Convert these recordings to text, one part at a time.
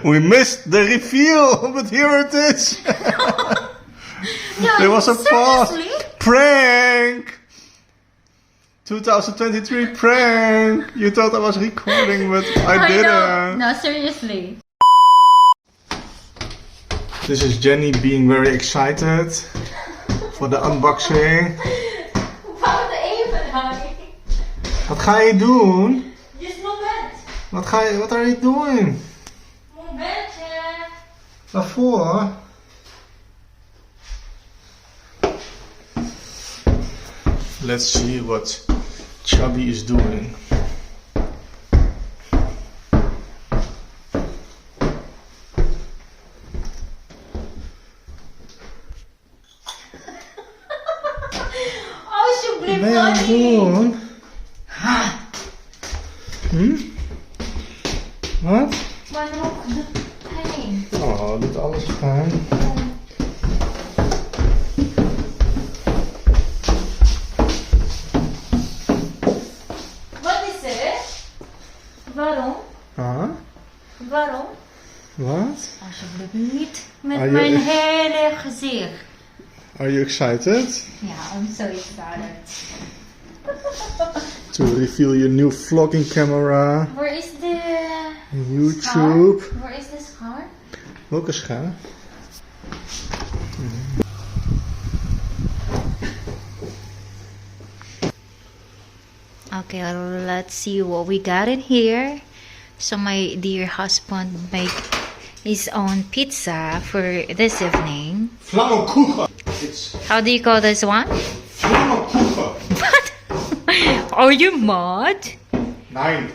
We missed the reveal, but here it is. No, There was a pause. seriously? Prank! 2023 prank! You thought I was recording, but I didn't. No, seriously. This is Jenny being very excited for the unboxing. Fout even, honey. Wat ga je doen? Just moment. What are you doing? Momentje. Waarvoor? Let's see what Chubby is doing. Alsjeblieft, Wat ben je aan het honey. doen? Wat? Waarom de pijn? Oh, doet alles fijn. Wat is het? Waarom? Ah, Waarom? wat? Alsjeblieft niet met Are you- mijn hele gezicht. Are you excited Ja, I'm so excited. to reveal your new vlogging camera? Where is the YouTube. scar? Where is the scar? Welke schaar? Okay, let's see what we got in here. So my dear husband made his own pizza for this evening. Flammenkoeken! It's How do you call this one? Flammenkoeken! What? Are you mad? Nein.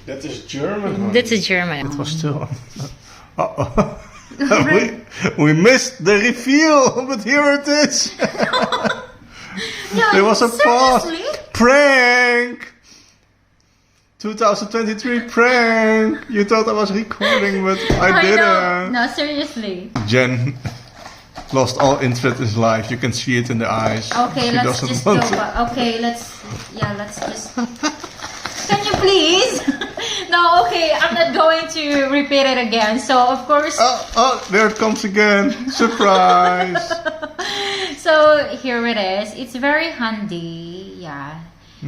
That is German. honey. That's a German. It was still. Uh-oh. we missed the reveal, but here it is. No, There was a pause. seriously? Prank! 2023 prank! You thought I was recording, but I didn't. know. No, seriously. Jen lost all interest in life. You can see it in the eyes. Okay, She let's doesn't just go want to- back. Okay, let's just. Can you please? No, okay, I'm not going to repeat it again. So, of course. Oh, there it comes again. Surprise! So here it is. It's very handy, yeah.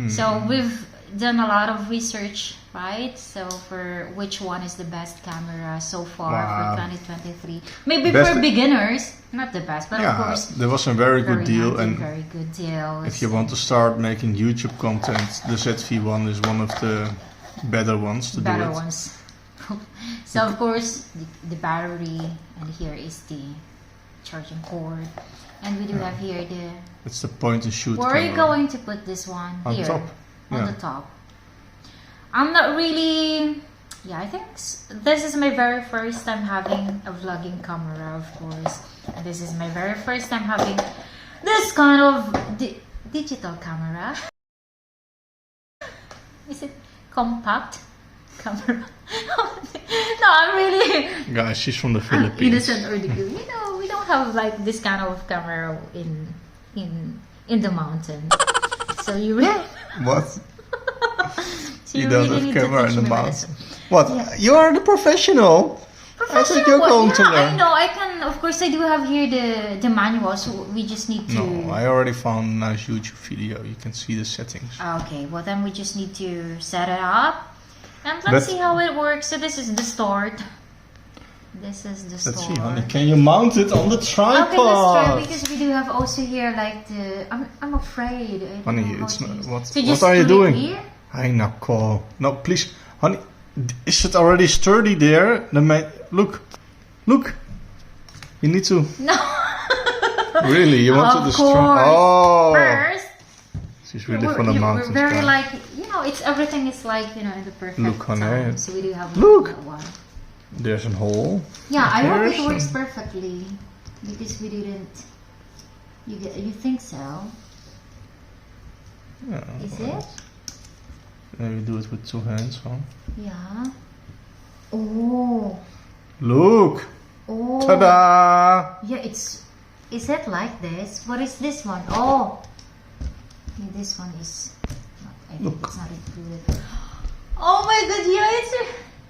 So we've done a lot of research, right? So for which one is the best camera so far Wow. for 2023? Maybe Best- for beginners, not the best, but of Yeah, course, there was a very good deal, handy, and very good deal. if you want to start making YouTube content, the ZV-1 is one of the better ones to better do it. ones. So of course, the battery, and here is the charging cord, and we do have here the. It's the point and shoot Where are you camera. going to put this one? On Here. top. On Yeah. the top. I'm not really. Yeah, I think this is my very first time having a vlogging camera, of course. And this is my very first time having this kind of digital camera. Is it compact camera? No, I'm really Guys, she's from the Philippines. innocent or the good. You know, we don't have like this kind of camera in the mountain. So you really. What? So You don't really have need to camera teach in the me mountain. medicine. What? Yeah. You are the professional. I thought you're Professional, going to yeah, learn. I know. I can. Of course, I do have here the manual. So we just need to. No, I already found a nice YouTube video. You can see the settings. Okay. Well, then we just need to set it up, and let's But- see how it works. So this is the start. This is the start. Let's see, honey. Can you mount it on the tripod? Okay, let's try because we do have also here like the. I'm afraid. I don't Honey, know how it's to not. use- What? So What just are you put it doing? here? Hey, Nicole. No, please, honey. Is it already sturdy there? Look. You need to. No. Really, you want to Of destroy? course. Oh, First. she's really from the we're mountains. very guys. like, it's everything is like, in the perfect Look, honey. time. So we do have Look. that one. There's a hole. Yeah, I hope it Here's works some- perfectly because we didn't. You think so? Yeah, Is it? Maybe do it with two hands, huh? Yeah. Oh. Look! Oh. Ta-da! Yeah, it's. Is it like this? What is this one? Oh. Yeah, this one is. I think Look. it's not included. Oh my god! Yeah,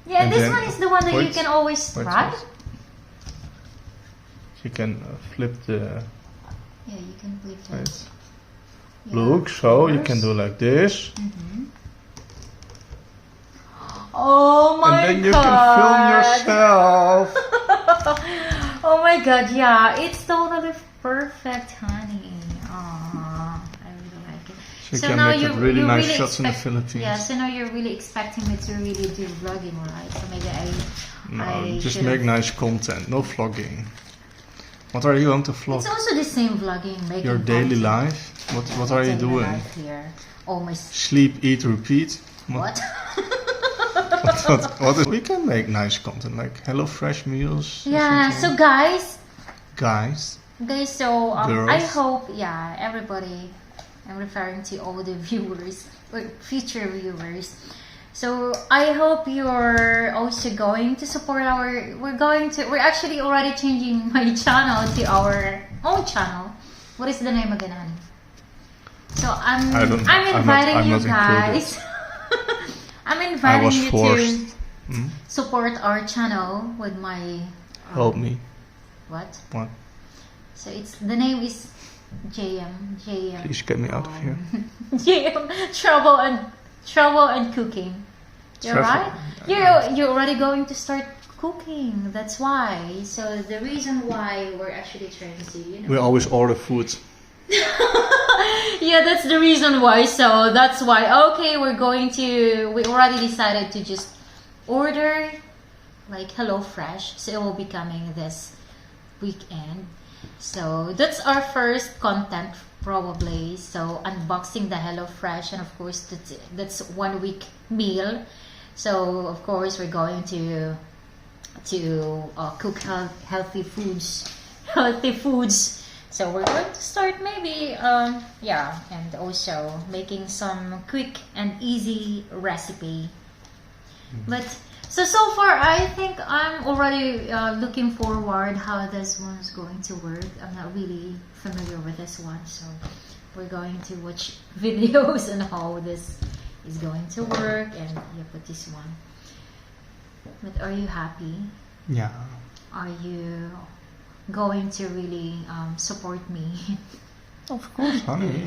Yeah, And this then- one is the one that you wait, can always wait, try. wait. You can flip the Yeah, you can flip it. wait. Yeah, Look, of so you course. can do like this. Oh my And then you god. can film yourself. Oh my god, yeah, it's totally perfect, honey. Aww, I really like it. So you can make it really nice shots in the expect- Philippines. Yeah, so now you're really expecting me to really do vlogging, right? So maybe No, I just should've- make nice content, no vlogging. What are you going to vlog? It's also the same vlogging, making Your daily content. life? What are you Daily doing? life here. Oh my. Sleep, eat, repeat? What? What is, we can make nice content like HelloFresh meals. or Yeah. something. So guys. Guys, Guys, so I Girls. hope, yeah, everybody, I'm referring to all the viewers or future viewers. So I hope you're also going to support we're actually already changing my channel to our own channel. What is the name again, honey? So I'm inviting I'm you not guys. I'm I inviting was you forced. to support our channel with my Help me. what? What? So the name is JM. Please get me out of here. JM travel and cooking. You're Travel. right. You're already going to start cooking. That's why. So the reason why we're actually trying to, We always order food. Yeah, that's the reason why. So that's why. Okay, we already decided to just order like HelloFresh. So it will be coming this weekend. So that's our first content probably. So unboxing the HelloFresh, and of course that's 1 week meal. So of course we're going to cook healthy foods. So we're going to start maybe and also making some quick and easy recipe. But so far I think I'm already looking forward how this one's going to work. I'm not really familiar with this one, so we're going to watch videos on how this is going to work, and put this one. But are you happy? Yeah. Are you going to really support me? Of course, honey.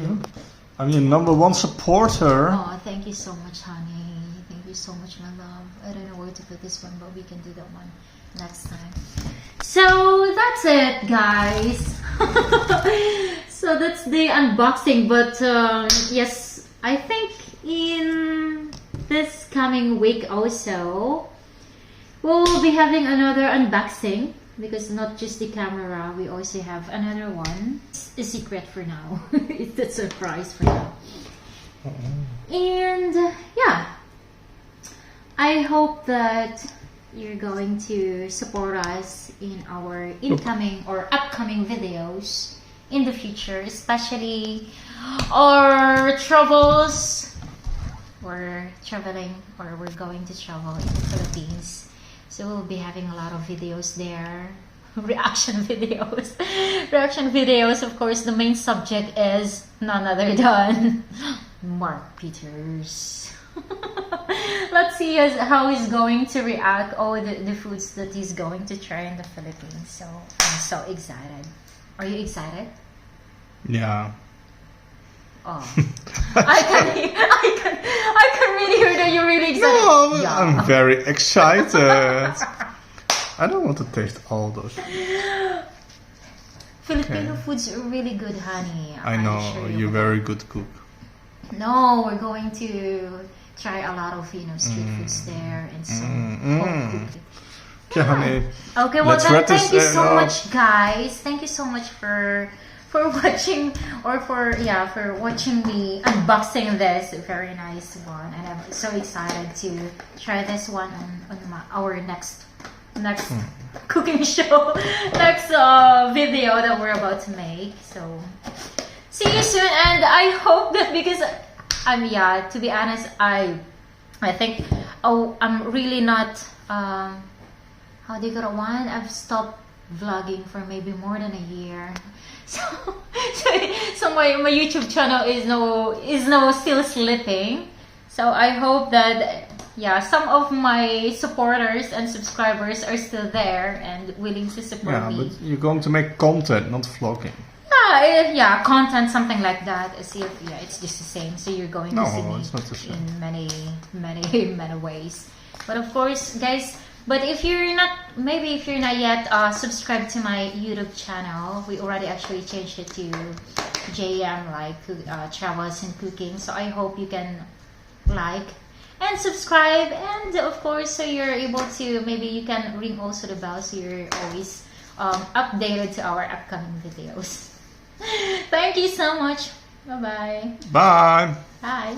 I'm your #1 supporter. Oh, thank you so much, honey. Thank you so much, my love. I don't know where to put this one, but we can do that one next time. So that's it, guys. So that's the unboxing. But yes, I think in this coming week also, we'll be having another unboxing. Because not just the camera, we also have another one. It's a secret for now. It's a surprise for now. And yeah, I hope that you're going to support us in our incoming or upcoming videos in the future, especially our travels. We're traveling, or we're going to travel in the Philippines. So we'll be having a lot of videos there. Reaction videos. Reaction videos, of course, the main subject is none other than Mark Peters. Let's see how he's going to react all the foods that he's going to try in the Philippines. So I'm so excited. Are you excited? Yeah. Oh. I can really hear that you're really excited. No, Yeah. I'm very excited. I don't want to taste all those. Filipino foods are really good, honey. I I'm know, sure you're very good cook. No, we're going to try a lot of street foods there and some home cooking. Okay, honey. Okay, well Let's then wrap this, thank you so up. much, guys. Thank you so much for watching, or for watching me unboxing this very nice one, and I'm so excited to try this one on our next cooking show, next video that we're about to make. So see you soon, and I hope that, because to be honest, I think I'm really not how do you call it one? I've stopped vlogging for maybe more than a year. So my YouTube channel is now still sleeping. So I hope that yeah, some of my supporters and subscribers are still there and willing to support Yeah, me. but you're going to make content, not vlogging. Yeah, content, something like that. It's just the same. So you're going to see No, me it's not the same. in many ways. But of course, guys. But if you're not yet subscribed to my YouTube channel, we already actually changed it to JM, like travels and cooking. So I hope you can like and subscribe, and of course, so you're able to, maybe you can ring also the bell so you're always updated to our upcoming videos. Thank you so much. Bye-bye. Bye. Bye.